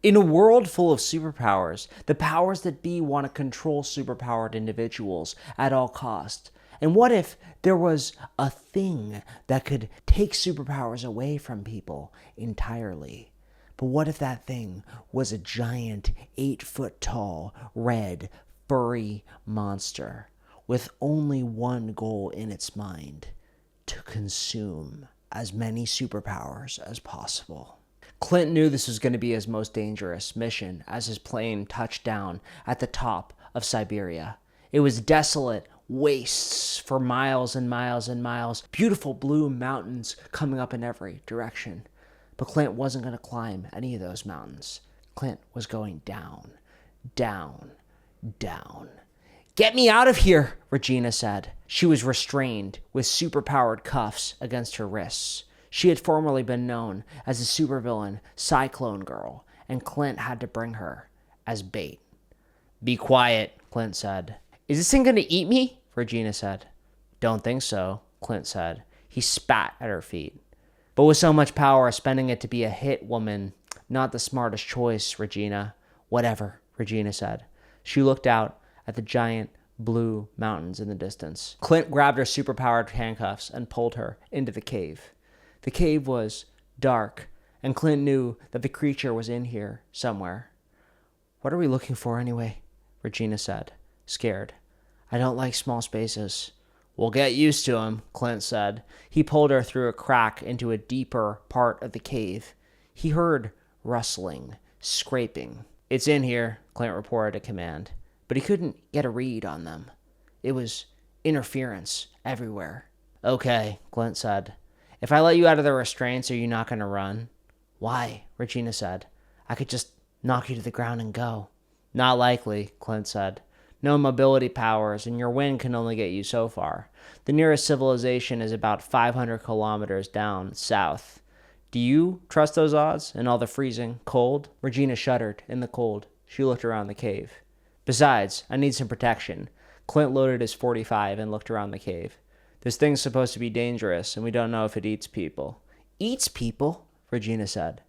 In a world full of superpowers, the powers that be want to control superpowered individuals at all costs. And what if there was a thing that could take superpowers away from people entirely? But what if that thing was a giant 8 foot tall, red, furry monster with only one goal in its mind: to consume as many superpowers as possible? Clint knew this was going to be his most dangerous mission as his plane touched down at the top of Siberia. It was desolate wastes for miles and miles and miles, beautiful blue mountains coming up in every direction. But Clint wasn't going to climb any of those mountains. Clint was going down, down, down. "Get me out of here," Regina said. She was restrained with superpowered cuffs against her wrists. She had formerly been known as the supervillain Cyclone Girl, and Clint had to bring her as bait. "Be quiet," Clint said. "Is this thing going to eat me?" Regina said. "Don't think so," Clint said. He spat at her feet. "But with so much power, spending it to be a hit woman, not the smartest choice, Regina." "Whatever," Regina said. She looked out at the giant blue mountains in the distance. Clint grabbed her superpowered handcuffs and pulled her into the cave. The cave was dark, and Clint knew that the creature was in here somewhere. "What are we looking for anyway?" Regina said, scared. "I don't like small spaces." "We'll get used to him," Clint said. He pulled her through a crack into a deeper part of the cave. He heard rustling, scraping. "It's in here," Clint reported a command, but he couldn't get a read on them. It was interference everywhere. "Okay," Clint said. "If I let you out of the restraints, are you not going to run?" "Why?" Regina said. "I could just knock you to the ground and go." "Not likely," Clint said. "No mobility powers, and your wind can only get you so far. The nearest civilization is about 500 kilometers down south. Do you trust those odds and all the freezing cold?" Regina shuddered in the cold. She looked around the cave. "Besides, I need some protection." Clint loaded his .45 and looked around the cave. "This thing's supposed to be dangerous, and we don't know if it eats people." "Eats people?" Regina said.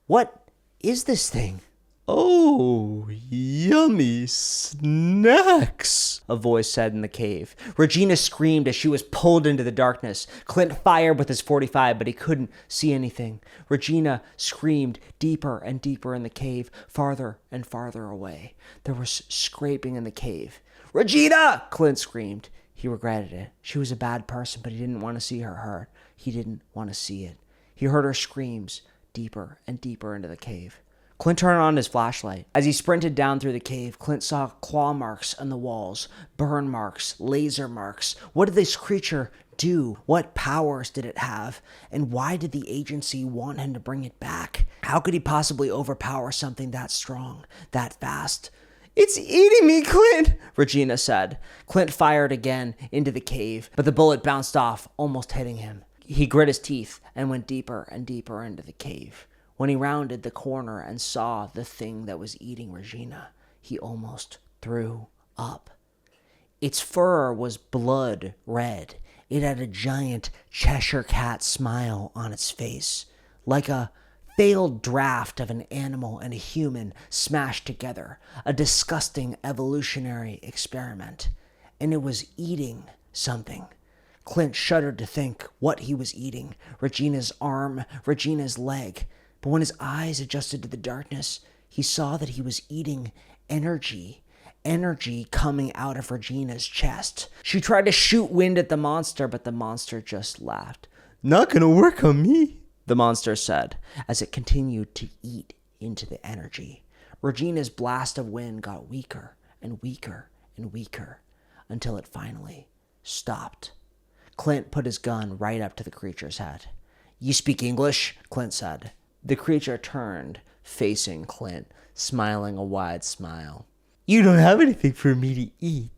"What is this thing?" "Oh, yummy snacks," a voice said in the cave. Regina screamed as she was pulled into the darkness. Clint fired with his .45, but he couldn't see anything. Regina screamed deeper and deeper in the cave, farther and farther away. There was scraping in the cave. "Regina!" Clint screamed. He regretted it. She was a bad person, but he didn't want to see her hurt. He didn't want to see it. He heard her screams deeper and deeper into the cave. Clint turned on his flashlight. As he sprinted down through the cave, Clint saw claw marks on the walls, burn marks, laser marks. What did this creature do? What powers did it have? And why did the agency want him to bring it back? How could he possibly overpower something that strong, that fast? "It's eating me, Clint," Regina said. Clint fired again into the cave, but the bullet bounced off, almost hitting him. He grit his teeth and went deeper and deeper into the cave. When he rounded the corner and saw the thing that was eating Regina, he almost threw up. Its fur was blood red. It had a giant Cheshire cat smile on its face, like a failed draft of an animal and a human smashed together, a disgusting evolutionary experiment. And it was eating something. Clint shuddered to think what he was eating. Regina's arm, Regina's leg. But when his eyes adjusted to the darkness, he saw that he was eating energy. Energy coming out of Regina's chest. She tried to shoot wind at the monster, but the monster just laughed. "Not gonna work on me," the monster said, as it continued to eat into the energy. Regina's blast of wind got weaker and weaker and weaker until it finally stopped. Clint put his gun right up to the creature's head. "You speak English?" Clint said. The creature turned, facing Clint, smiling a wide smile. "You don't have anything for me to eat,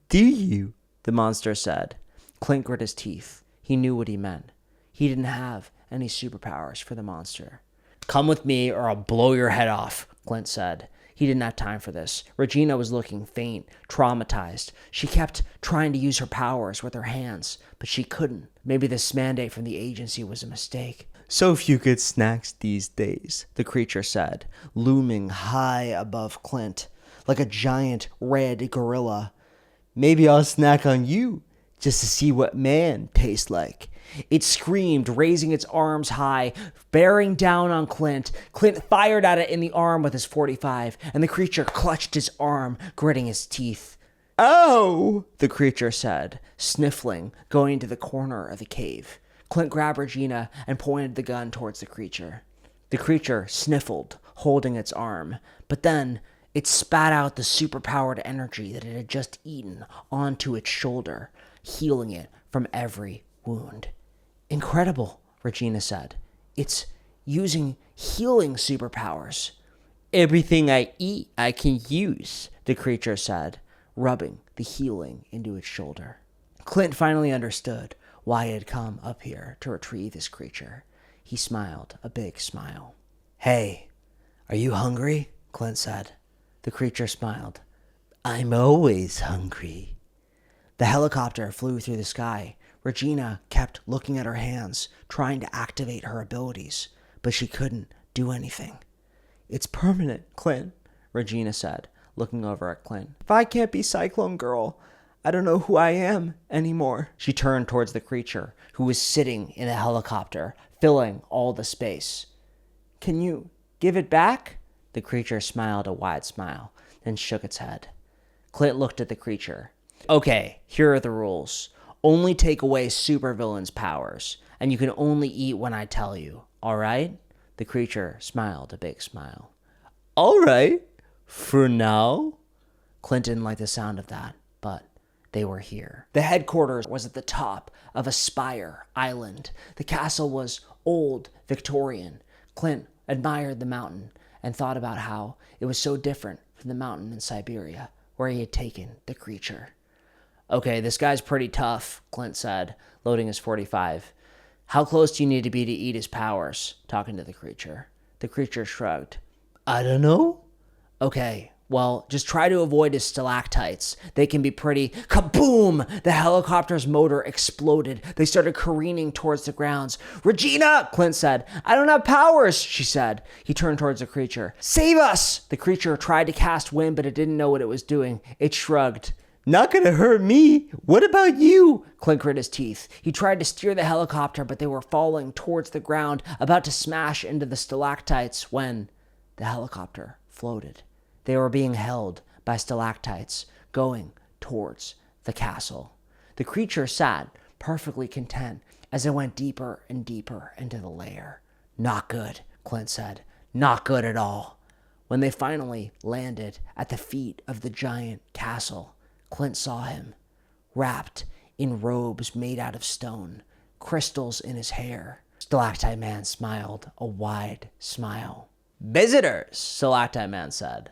do you?" the monster said. Clint grit his teeth. He knew what he meant. He didn't have any superpowers for the monster. "Come with me or I'll blow your head off," Clint said. He didn't have time for this. Regina was looking faint, traumatized. She kept trying to use her powers with her hands, but she couldn't. Maybe this mandate from the agency was a mistake. So few good snacks these days. the creature said, looming high above Clint, like a giant red gorilla. Maybe I'll snack on you, just to see what man tastes like. It screamed, raising its arms high, bearing down on Clint. Clint fired at it in the arm with his 45, and the creature clutched his arm, gritting his teeth. Oh! The creature said, sniffling, going to the corner of the cave. Clint grabbed Regina and pointed the gun towards the creature. The creature sniffled, holding its arm, but then it spat out the superpowered energy that it had just eaten onto its shoulder, healing it from every wound. Incredible, Regina said. It's using healing superpowers. Everything I eat, I can use, The creature said, rubbing the healing into its shoulder. Clint finally understood why he had come up here to retrieve his creature. He smiled a big smile. Hey, are you hungry? Clint said. The creature smiled. I'm always hungry. The helicopter flew through the sky. Regina kept looking at her hands, trying to activate her abilities, but she couldn't do anything. It's permanent, Clint, Regina said, looking over at Clint. If I can't be Cyclone Girl, I don't know who I am anymore. She turned towards the creature, who was sitting in a helicopter, filling all the space. Can you give it back? The creature smiled a wide smile, then shook its head. Clint looked at the creature. Okay, here are the rules. Only take away supervillains' powers, and you can only eat when I tell you, all right? The creature smiled a big smile. All right, for now. Clint didn't like the sound of that, but they were here. The headquarters was at the top of a spire island. The castle was old Victorian. Clint admired the mountain and thought about how it was so different from the mountain in Siberia where he had taken the creature. Okay, this guy's pretty tough, Clint said, loading his 45. How close do you need to be to eat his powers? Talking to the creature. The creature shrugged. I don't know. Okay, well, just try to avoid his stalactites. They can be pretty... Kaboom! The helicopter's motor exploded. They started careening towards the grounds. Regina, Clint said. I don't have powers, she said. He turned towards the creature. Save us! The creature tried to cast wind, but it didn't know what it was doing. It shrugged. Not gonna hurt me. What about you? Clint grit his teeth. He tried to steer the helicopter, but they were falling towards the ground, about to smash into the stalactites when the helicopter floated. They were being held by stalactites going towards the castle. The creature sat perfectly content as it went deeper and deeper into the lair. Not good, Clint said. Not good at all. When they finally landed at the feet of the giant castle, Clint saw him, wrapped in robes made out of stone, crystals in his hair. Stalactite Man smiled a wide smile. Visitors, Stalactite Man said.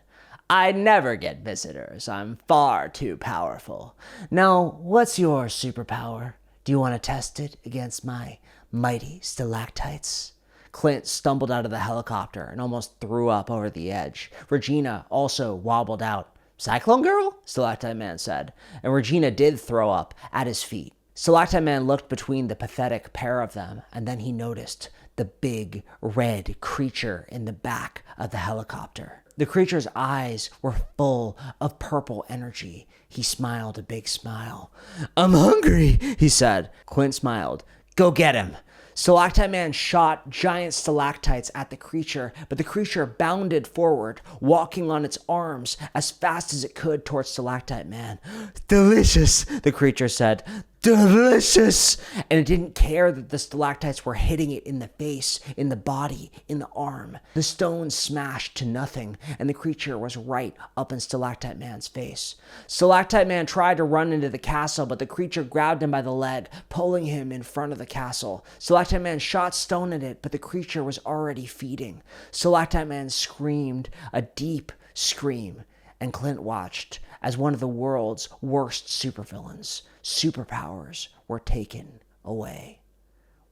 I never get visitors. I'm far too powerful. Now, what's your superpower? Do you want to test it against my mighty stalactites? Clint stumbled out of the helicopter and almost threw up over the edge. Regina also wobbled out. Cyclone Girl? Stalactite Man said, and Regina did throw up at his feet. Stalactite Man looked between the pathetic pair of them, and then he noticed the big red creature in the back of the helicopter. The creature's eyes were full of purple energy. He smiled a big smile. I'm hungry, he said. Clint smiled. Go get him. Stalactite Man shot giant stalactites at the creature, but the creature bounded forward, walking on its arms as fast as it could towards Stalactite Man. Delicious, the creature said. Delicious! And it didn't care that the stalactites were hitting it in the face, in the body, in the arm. The stones smashed to nothing, and the creature was right up in Stalactite Man's face. Stalactite Man tried to run into the castle, but the creature grabbed him by the leg, pulling him in front of the castle. Stalactite Man shot stone at it, but the creature was already feeding. Stalactite Man screamed a deep scream, and Clint watched as one of the world's worst supervillains, superpowers, were taken away.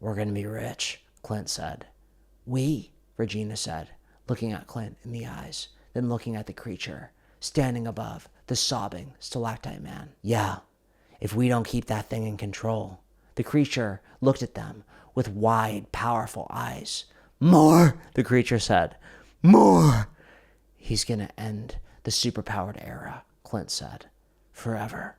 We're going to be rich, Clint said. We, Regina said, looking at Clint in the eyes, then looking at the creature, standing above the sobbing Stalactite Man. Yeah, if we don't keep that thing in control, The creature looked at them with wide, powerful eyes. "More," the creature said. "More." "He's going to end the superpowered era," Clint said. "Forever."